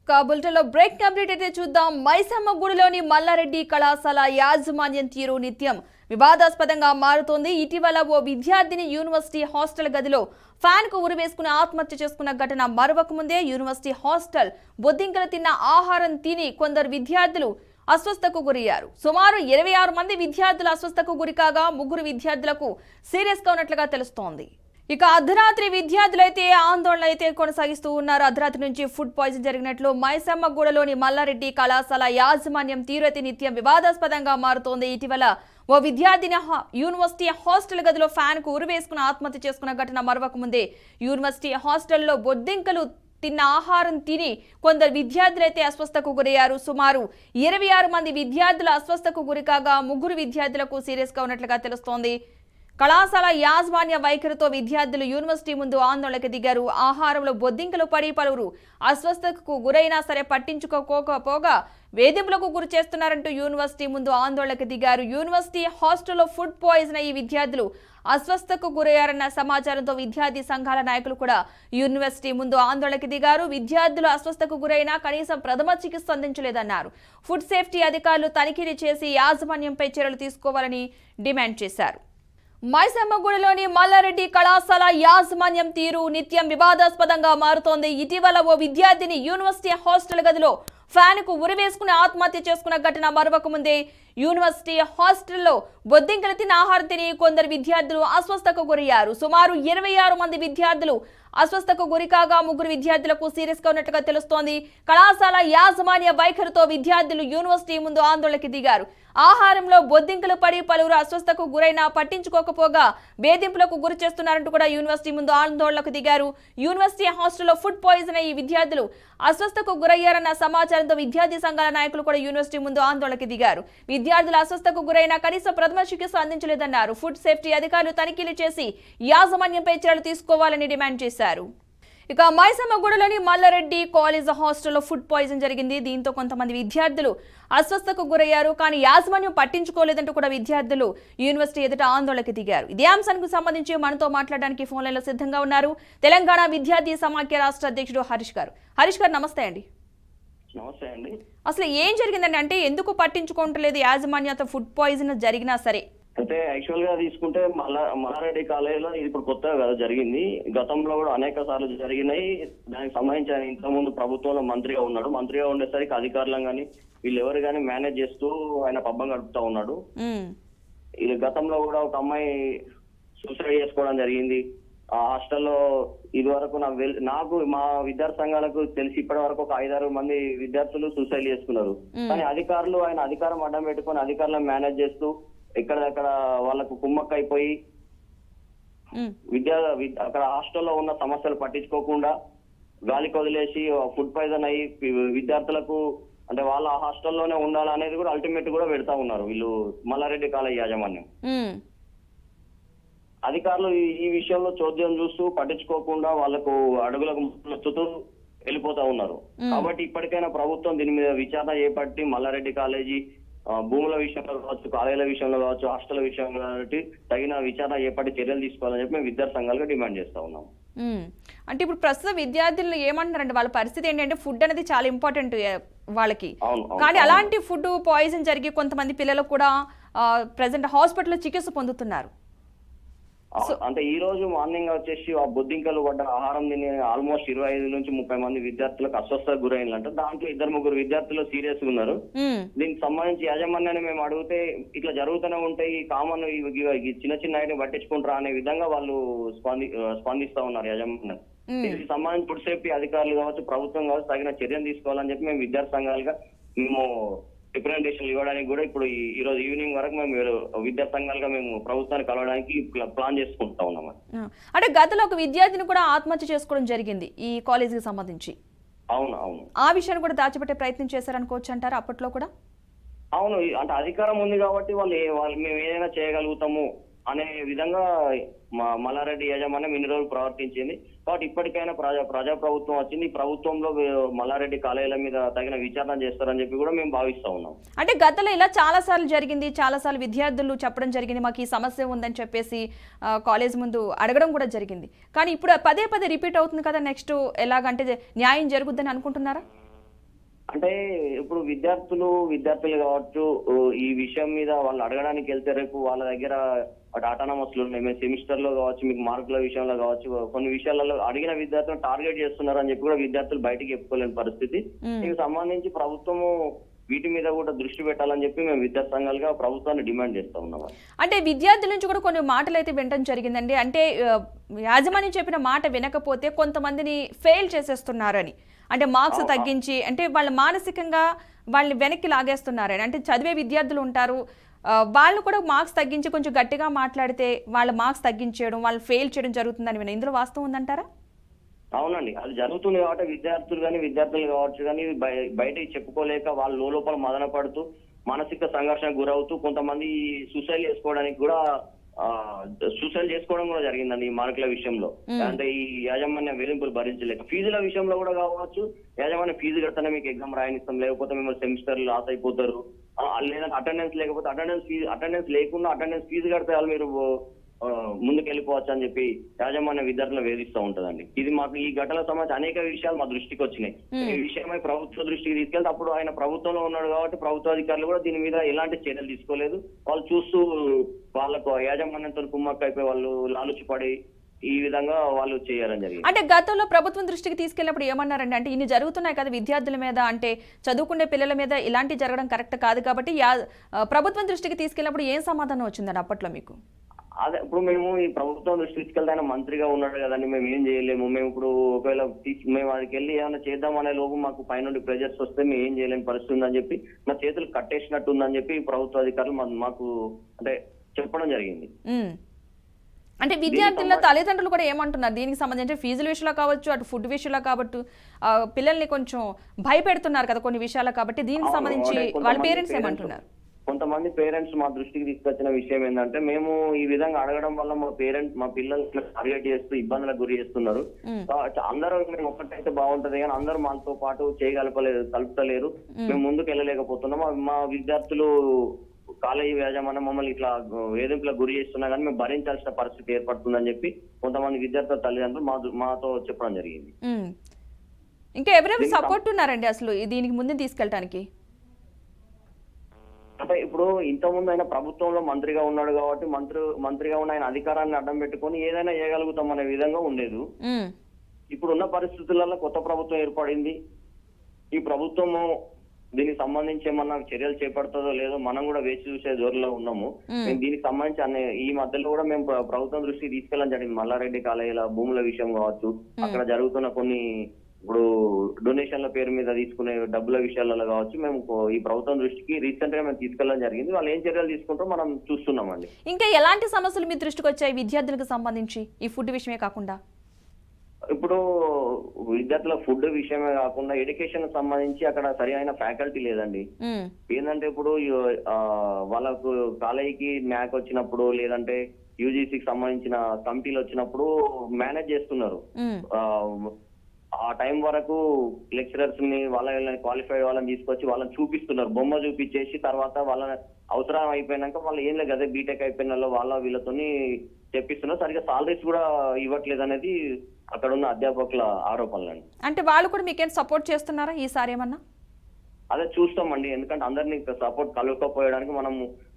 బులెటిన్లో break complete అయితే చూద్దాం. మైసమ్మ గుడిలోని మల్లారెడ్డి కళాశాల యాజమాన్యం తీరు నిత్యం వివాదాస్పదంగా మారుతోంది. ఇటీవల ఓ విద్యార్థిని యూనివర్సిటీ హాస్టల్ గదిలో ఫ్యాన్ కు ఉరివేసుకుని ఆత్మహత్య చేసుకున్న ఘటన మరొక ముందే యూనివర్సిటీ హాస్టల్ బొద్దింకలు తిన్న ఆహారం తిని కొందరు విద్యార్థులు అస్వస్థకు గురయ్యారు. సుమారు 26 మంది విద్యార్థులు అస్వస్థకు గురికాగా 3 విద్యార్థులకు సీరియస్ గా ఉన్నట్లుగా తెలుస్తోంది. ఇక అర్ధరాత్రి విద్యార్థులైతే ఆందోళన అయితే కొనసాగిస్తూ ఉన్నారు. అర్ధరాత్రి నుంచి ఫుడ్ పాయిజన్ జరిగినట్లు మైసమ్మ గూడలోని మల్లారెడ్డి కళాశాల యాజమాన్యం తీరు అయితే నిత్యం వివాదాస్పదంగా మారుతోంది. ఇటీవల ఓ విద్యార్థిని యూనివర్సిటీ హాస్టల్ గదిలో ఫ్యాన్ కు ఉరివేసుకుని ఆత్మహత్య చేసుకున్న ఘటన మరొక ముందే యూనివర్సిటీ హాస్టల్లో బొద్దింకలు తిన్న ఆహారం తిని కొందరు విద్యార్థులైతే అస్వస్థకు గురయ్యారు. సుమారు 26 మంది విద్యార్థులు అస్వస్థకు గురికాగా 3 విద్యార్థులకు సీరియస్ గా ఉన్నట్లుగా తెలుస్తోంది. కళాశాల యాజమాన్య వైఖరితో విద్యార్థులు యూనివర్సిటీ ముందు ఆందోళనకు దిగారు. ఆహారంలో బొద్దింకలు పడి పలువురు అస్వస్థతకు గురైనా సరే పట్టించుకోకపోగా వేధింపులకు గురి చేస్తున్నారంటూ యూనివర్సిటీ ముందు ఆందోళనకు దిగారు. యూనివర్సిటీ హాస్టల్లో ఫుడ్ పాయిజన్ అయ్యి విద్యార్థులు అస్వస్థతకు గురయ్యారన్న సమాచారంతో విద్యార్థి సంఘాల నాయకులు కూడా యూనివర్సిటీ ముందు ఆందోళనకు దిగారు. విద్యార్థులు అస్వస్థకు గురైనా కనీసం ప్రథమ చికిత్స అందించలేదన్నారు. ఫుడ్ సేఫ్టీ అధికారులు తనిఖీలు చేసి యాజమాన్యంపై చర్యలు తీసుకోవాలని డిమాండ్ చేశారు. మైసమ్మగూడలోని మల్లారెడ్డి కళాశాల యాజమాన్యం తీరు నిత్యం వివాదాస్పదంగా మారుతోంది. ఇటీవల ఓ విద్యార్థిని యూనివర్సిటీ హాస్టల్ గదిలో ఫ్యాన్ కు ఉరివేసుకుని ఆత్మహత్య చేసుకున్న ఘటన మరొక ముందే యూనివర్సిటీ హాస్టల్లో బొద్దింకలు తిన్న ఆహారం తిని కొందరు విద్యార్థులు అస్వస్థకు గురయ్యారు. సుమారు 26 మంది విద్యార్థులు అస్వస్థకు గురికాగా 3 విద్యార్థులకు సీరియస్ గా ఉన్నట్లుగా తెలుస్తోంది. కళాశాల యాజమాన్య వైఖరితో విద్యార్థులు యూనివర్సిటీ ముందు ఆందోళనకి దిగారు. ఆహారంలో బొద్దింకలు పడి పలువురు అస్వస్థకు గురైనా పట్టించుకోకపోగా వేధింపులకు గురి చేస్తున్నారంటూ కూడా యూనివర్సిటీ ముందు ఆందోళనకు దిగారు. యూనివర్సిటీ హాస్టల్లో ఫుడ్ పాయిజన్ అయ్యి విద్యార్థులు అస్వస్థకు గురయ్యారన్న సమాచారంతో విద్యార్థి సంఘాల నాయకులు కూడా యూనివర్సిటీ ముందు ఆందోళనకి దిగారు. విద్యార్థులు అస్వస్థకు గురైనా కనీసం ప్రథమ చికిత్స అందించలేదన్నారు. ఫుడ్ సేఫ్టీ అధికారులు తనిఖీలు చేసి యాజమాన్యంపై చర్యలు తీసుకోవాలని డిమాండ్ చేశారు. ఇక మైసమ్మగూడలోని మల్లారెడ్డి కాలేజ్ హాస్టల్లో ఫుడ్ పాయిజన్ జరిగింది. దీంతో కొంతమంది విద్యార్థులు అస్వస్థకు గురయ్యారు. కానీ యాజమాన్యం పట్టించుకోలేదంటూ కూడా విద్యార్థులు యూనివర్సిటీ ఎదుట ఆందోళనకి దిగారు. ఇదే అంశానికి సంబంధించి మనతో మాట్లాడడానికి ఫోన్ లైన్లో సిద్ధంగా ఉన్నారు తెలంగాణ విద్యార్థి సమాఖ్య రాష్ట్ర అధ్యక్షుడు హరీష్ గారు. హరీష్ గారు నమస్తే అండి. నమస్తే అండి. అసలు ఏం జరిగిందండి? అంటే ఎందుకు పట్టించుకోవట్లేదు యాజమాన్యత ఫుడ్ పాయిజన్ జరిగినా సరే? అయితే యాక్చువల్ గా తీసుకుంటే మల్లారెడ్డి కాలేజీలో ఇది ఇప్పుడు కొత్తగా కదా జరిగింది. గతంలో కూడా అనేక సార్లు జరిగినాయి. దానికి సంబంధించి ఆయన ఇంతకుముందు ప్రభుత్వంలో మంత్రిగా ఉన్నాడు. మంత్రిగా ఉండేసరికి అధికారులను కానీ వీళ్ళు ఎవరు కానీ మేనేజ్ చేస్తూ ఆయన పబ్బం గడుపుతా ఉన్నాడు. ఇది గతంలో కూడా ఒక అమ్మాయి సూసైడ్ చేసుకోవడం జరిగింది ఆ హాస్టల్లో. ఇది వరకు నాకు మా విద్యార్థి సంఘాలకు తెలిసి ఇప్పటి వరకు ఒక 5-6 మంది విద్యార్థులు సూసైడ్ చేసుకున్నారు. కానీ అధికారులు ఆయన అధికారం అడ్డం పెట్టుకుని అధికారులను మేనేజ్ చేస్తూ ఎక్కడెక్కడ వాళ్ళకు కుమ్మక్క అయిపోయి అక్కడ హాస్టల్లో ఉన్న సమస్యలు పట్టించుకోకుండా గాలికి వదిలేసి ఫుడ్ పాయిజన్ అయ్యి విద్యార్థులకు అంటే వాళ్ళ హాస్టల్లోనే ఉండాలనేది కూడా అల్టిమేట్ కూడా పెడతా ఉన్నారు వీళ్ళు మల్లారెడ్డి కాలేజ్ యాజమాన్యం. అధికారులు ఈ విషయంలో చోద్యం చూస్తూ పట్టించుకోకుండా వాళ్ళకు అడుగులకు నొచ్చుతూ వెళ్ళిపోతా ఉన్నారు. కాబట్టి ఇప్పటికైనా ప్రభుత్వం దీని మీద విచారణ చేపట్టి మల్లారెడ్డి కాలేజీ భూముల విషయంలో కావచ్చు, కాలేజీల విషయంలో కావచ్చు, హాస్టల్ విషయంలో కాబట్టి తగిన విచారణ చేపట్టి చర్యలు తీసుకోవాలని చెప్పి మేము విద్యార్థి సంఘాలుగా డిమాండ్ చేస్తా ఉన్నాం. అంటే ఇప్పుడు ప్రస్తుత విద్యార్థులు ఏమంటున్నారంటే వాళ్ళ పరిస్థితి ఏంటంటే ఫుడ్ అనేది చాలా ఇంపార్టెంట్ వాళ్ళకి. కానీ అలాంటి ఫుడ్ పాయిజన్ జరిగి కొంతమంది పిల్లలు కూడా ప్రెసెంట్ హాస్పిటల్లో చికిత్స పొందుతున్నారు. అంటే ఈ రోజు మార్నింగ్ వచ్చేసి ఆ బొద్దింకలు పడ్డ ఆహారం తిని ఆల్మోస్ట్ 25 నుంచి 30 మంది విద్యార్థులకు అస్వస్థ గురైందంట. దాంట్లో 2-3 విద్యార్థులు సీరియస్ గా ఉన్నారు. దీనికి సంబంధించి యాజమాన్యాన్ని మేము అడిగితే ఇట్లా జరుగుతూనే ఉంటాయి, కామన్ చిన్న చిన్న ఐటమ్ పట్టించుకుంటారా అనే విధంగా వాళ్ళు స్పందిస్తా ఉన్నారు యాజమాన్యం. దీనికి సంబంధించి ఫుడ్ సేఫ్టీ అధికారులు కావచ్చు, ప్రభుత్వం కావచ్చు తగిన చర్యలు తీసుకోవాలని చెప్పి మేము విద్యార్థి సంఘాలుగా మేము రిప్రజెంటేషన్ ఇవ్వడానికి కూడా ఇప్పుడు ఈ రోజు ఈవినింగ్ వరకు మేము విద్యార్థి సంఘాలుగా మేము ప్రభుత్వాన్ని కలవడానికి ప్లాన్ చేసుకుంటా ఉన్నాం. అంటే గతంలో ఒక విద్యార్థిని కూడా ఆత్మహత్య చేసుకోవడం జరిగింది ఈ కాలేజీకి సంబంధించి. అవును అవును. ఆ విషయాన్ని కూడా దాచిపెట్టే ప్రయత్నం చేశారనుకోవచ్చు అంటారు అప్పట్లో కూడా? అవును, అంటే అధికారం ఉంది కాబట్టి వాళ్ళు మేము ఏదైనా చేయగలుగుతాము అనే విధంగా మల్లారెడ్డి యాజమాన్యం ఇన్ని రోజులు ప్రవర్తించింది. కాబట్టి ఇప్పటికైనా ప్రజాప్రభుత్వం వచ్చింది. ఈ ప్రభుత్వంలో మల్లారెడ్డి కాలేజీల మీద తగిన విచారణ చేస్తారని చెప్పి కూడా మేము భావిస్తా ఉన్నాం. అంటే గతంలో ఇలా చాలా సార్లు జరిగింది, చాలా సార్లు విద్యార్థులు చెప్పడం జరిగింది మాకు ఈ సమస్య ఉందని చెప్పేసి కాలేజ్ ముందు అడగడం కూడా జరిగింది. కానీ ఇప్పుడు పదే పదే రిపీట్ అవుతుంది కదా, నెక్స్ట్ ఎలాగంటే న్యాయం జరుగుద్దని అనుకుంటున్నారా? అంటే ఇప్పుడు విద్యార్థులు కావచ్చు, ఈ విషయం మీద వాళ్ళు అడగడానికి వెళ్తే రేపు వాళ్ళ దగ్గర అటు ఆటోనమస్లు ఉన్నాయి, మేము సెమిస్టర్ లో కావచ్చు, మీకు మార్కుల విషయంలో కావచ్చు, కొన్ని విషయాలలో అడిగిన విద్యార్థులను టార్గెట్ చేస్తున్నారు అని చెప్పి కూడా విద్యార్థులు బయటికి చెప్పుకోలేని పరిస్థితి. దీనికి సంబంధించి ప్రభుత్వము వీటి మీద కూడా దృష్టి పెట్టాలని చెప్పి మేము విద్యార్థి సంఘాలుగా ప్రభుత్వాన్ని డిమాండ్ చేస్తా ఉన్నాం. అంటే విద్యార్థుల నుంచి కూడా కొన్ని మాటలు అయితే వినడం జరిగిందండి. అంటే యాజమాన్యం చెప్పిన మాట వినకపోతే కొంతమందిని ఫెయిల్ చేసేస్తున్నారని, అంటే మార్క్స్ తగ్గించి, అంటే వాళ్ళ మానసికంగా వాళ్ళని వెనక్కి లాగేస్తున్నారని. అంటే చదివే విద్యార్థులు ఉంటారు, వాళ్ళు కూడా మార్క్స్ తగ్గించి కొంచెం గట్టిగా మాట్లాడితే వాళ్ళ మార్క్స్ తగ్గించేయడం, వాళ్ళు ఫెయిల్ చేయడం జరుగుతుందని విన. ఇందులో వాస్తవం ఉందంటారా? అవునండి, అది జరుగుతుంది కాబట్టి విద్యార్థులు కావచ్చు కానీ బయటకి చెప్పుకోలేక వాళ్ళు లోపల మదన పడుతూ మానసిక సంఘర్షణకు గురవుతూ కొంతమంది సూసైడ్ చేసుకోవడం కూడా జరిగిందండి ఈ మార్కుల విషయంలో. అంటే ఈ యాజమాన్య వేధింపులు భరించలేక ఫీజుల విషయంలో కూడా కావచ్చు, యాజమాన్య ఫీజు కడితేనే మీకు ఎగ్జామ్ రాయనిస్తాం, లేకపోతే మిమ్మల్ని సెమిస్టర్ లాస్ అయిపోతారు, లేదంటే అటెండెన్స్ లేకపోతే అటెండెన్స్ లేకుండా అటెండెన్స్ ఫీజు కడితే వాళ్ళు మీరు ముందుకు వెళ్ళిపోవచ్చు అని చెప్పి యాజమాన్య విద్యార్థులను వేధిస్తూ ఉంటదండి. ఇది మాకు ఈ ఘటన సంబంధించి అనేక విషయాలు మా దృష్టికి వచ్చినాయి. ఈ విషయమై ప్రభుత్వ దృష్టికి తీసుకెళ్తే అప్పుడు ఆయన ప్రభుత్వంలో ఉన్నాడు కాబట్టి ప్రభుత్వ అధికారులు కూడా దీని మీద ఎలాంటి చర్యలు తీసుకోలేదు. వాళ్ళు చూస్తూ వాళ్ళకు యాజమాన్యంతో కుమ్మక్క అయిపోయి వాళ్ళు లాలుచిపడి ఈ విధంగా వాళ్ళు చేయాలని జరిగింది. అంటే గతంలో ప్రభుత్వం దృష్టికి తీసుకెళ్ళినప్పుడు ఏమన్నారండి, అంటే ఇన్ని జరుగుతున్నాయి కదా విద్యార్థుల మీద, అంటే చదువుకునే పిల్లల మీద ఇలాంటి జరగడం కరెక్ట్ కాదు కాబట్టి ప్రభుత్వం దృష్టికి తీసుకెళ్ళినప్పుడు ఏం సమాధానం వచ్చిందండి అప్పట్లో మీకు? అదే ఇప్పుడు మేము ఈ ప్రభుత్వం దృష్టి తీసుకెళ్తే ఆయన మంత్రిగా ఉన్నాడు కదండి, మేము ఏం చేయలేము, మేము ఇప్పుడు ఒకవేళ మేము అదికి వెళ్ళి ఏమైనా చేద్దామనే లోపు మాకు పైనుండి ప్రెజర్స్ వస్తే మేము ఏం చేయలేని పరిస్థితి ఉందని చెప్పి మా చేతులు కట్టేసినట్టు ఉందని చెప్పి ప్రభుత్వ అధికారులు మాకు అంటే చెప్పడం జరిగింది. అంటే విద్యార్థుల తల్లిదండ్రులు కూడా ఏమంటున్నారు దీనికి సంబంధించి? ఫీజుల విషయంలో కావచ్చు, అటు ఫుడ్ విషయంలో కాబట్టి పిల్లల్ని కొంచెం భయపెడుతున్నారు కదా కొన్ని విషయాలు, కాబట్టి దీనికి సంబంధించి వాళ్ళ పేరెంట్స్ ఏమంటున్నారు? కొంతమంది పేరెంట్స్ మా దృష్టికి తీసుకొచ్చిన విషయం ఏంటంటే, మేము ఈ విధంగా అడగడం వల్ల మా పిల్లలు టార్గెట్ చేస్తూ ఇబ్బందులకు గురి చేస్తున్నారు, అందరూ మేము ఒక్కటైతే బాగుంటది కానీ అందరూ మనతో పాటు కలుపుతలేరు, మేము ముందుకు వెళ్ళలేకపోతున్నాము, మా విద్యార్థులు కాలేజీ యాజమాన్యం మమ్మల్ని ఇట్లా వేధింపులకు గురి చేస్తున్నా కానీ మేము భరించాల్సిన పరిస్థితి ఏర్పడుతుందని చెప్పి కొంతమంది విద్యార్థుల తల్లిదండ్రులు మాతో చెప్పడం జరిగింది. ఇంకా ఎవరెవరు సపోర్ట్ ఉన్నారండి అసలు దీనికి ముందు తీసుకెళ్ళడానికి? అంటే ఇప్పుడు ఇంతకుముందు ఆయన ప్రభుత్వంలో మంత్రిగా ఉన్నాడు కాబట్టి మంత్రిగా ఉన్న ఆయన అధికారాన్ని అడ్డం పెట్టుకొని ఏదైనా చేయగలుగుతాం అనే విధంగా ఉండేది. ఇప్పుడు ఉన్న పరిస్థితులలో కొత్త ప్రభుత్వం ఏర్పడింది, ఈ ప్రభుత్వము దీనికి సంబంధించి ఏమన్నా చర్యలు చేపడుతుందో లేదో మనం కూడా వేచి చూసే జోరులో ఉన్నాము. మేము దీనికి సంబంధించి ఈ మధ్యలో కూడా మేము ప్రభుత్వం దృష్టికి తీసుకెళ్ళడం జరిగింది. మల్లారెడ్డి కాలేజీల భూముల విషయం కావచ్చు, అక్కడ జరుగుతున్న కొన్ని ఇప్పుడు డొనేషన్ల పేరు మీద తీసుకునే డబ్బుల విషయాలలో కావచ్చు, మేము ఈ ప్రభుత్వం దృష్టికి రీసెంట్ గా మేము తీసుకెళ్ళడం జరిగింది. వాళ్ళు ఏం చర్యలు తీసుకుంటారో మనం చూస్తున్నామండి. ఇంకా ఎలాంటి సమస్యలు మీ దృష్టికి వచ్చాయి విద్యార్థులకు సంబంధించి ఈ ఫుడ్ విషయమే కాకుండా? ఇప్పుడు విద్యార్థుల ఫుడ్ విషయమే కాకుండా ఎడ్యుకేషన్ సంబంధించి అక్కడ సరి అయిన ఫ్యాకల్టీ లేదండి. ఏంటంటే ఇప్పుడు వాళ్ళకు కాలేజీకి న్యాక్ వచ్చినప్పుడు లేదంటే యూజీసీకి సంబంధించిన కమిటీలు వచ్చినప్పుడు మేనేజ్ చేస్తున్నారు. ఆ టైం వరకు లెక్చరర్స్ ని వాళ్ళని క్వాలిఫైడ్ వాళ్ళని తీసుకొచ్చి వాళ్ళని చూపిస్తున్నారు, బొమ్మ చూపించేసి తర్వాత వాళ్ళ అవసరం అయిపోయినాక వాళ్ళు ఏం లేదు అదే బీటెక్ అయిపోయిన వీళ్ళతోని చెప్పిస్తున్నారు. సరిగ్గా సాలరీస్ కూడా ఇవ్వట్లేదు అనేది అక్కడ ఉన్న అధ్యాపకుల ఆరోపణలు. అంటే వాళ్ళు కూడా మీకేం సపోర్ట్ చేస్తున్నారా ఈసారి ఏమన్నా? అదే చూస్తామండి, ఎందుకంటే అందరినీ సపోర్ట్ కలుపుకోపోయడానికి మనం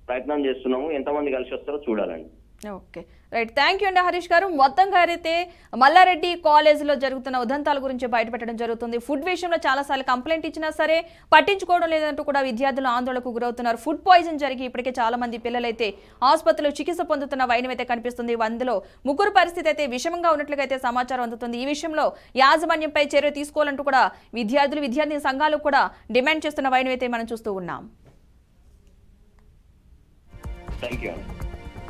ప్రయత్నం చేస్తున్నాము, ఎంతమంది కలిసి వస్తారో చూడాలండి. ఓకే, రైట్, థ్యాంక్ యూ అండి హరీష్ గారు. మొత్తంగా అయితే మల్లారెడ్డి కాలేజీలో జరుగుతున్న ఉదంతాల గురించి బయటపెట్టడం జరుగుతుంది. ఫుడ్ విషయంలో చాలాసార్లు కంప్లైంట్ ఇచ్చినా సరే పట్టించుకోవడం లేదంటూ కూడా విద్యార్థులు ఆందోళనకు గురవుతున్నారు. ఫుడ్ పాయిజన్ జరిగి ఇప్పటికే చాలా మంది పిల్లలైతే ఆసుపత్రిలో చికిత్స పొందుతున్న వైనం అయితే కనిపిస్తుంది. అందులో 3 పరిస్థితి అయితే విషమంగా ఉన్నట్లుగా అయితే సమాచారం అందుతుంది. ఈ విషయంలో యాజమాన్యంపై చర్య తీసుకోవాలంటూ కూడా విద్యార్థి సంఘాలు కూడా డిమాండ్ చేస్తున్న వైనం అయితే మనం చూస్తూ ఉన్నాం. Thank you.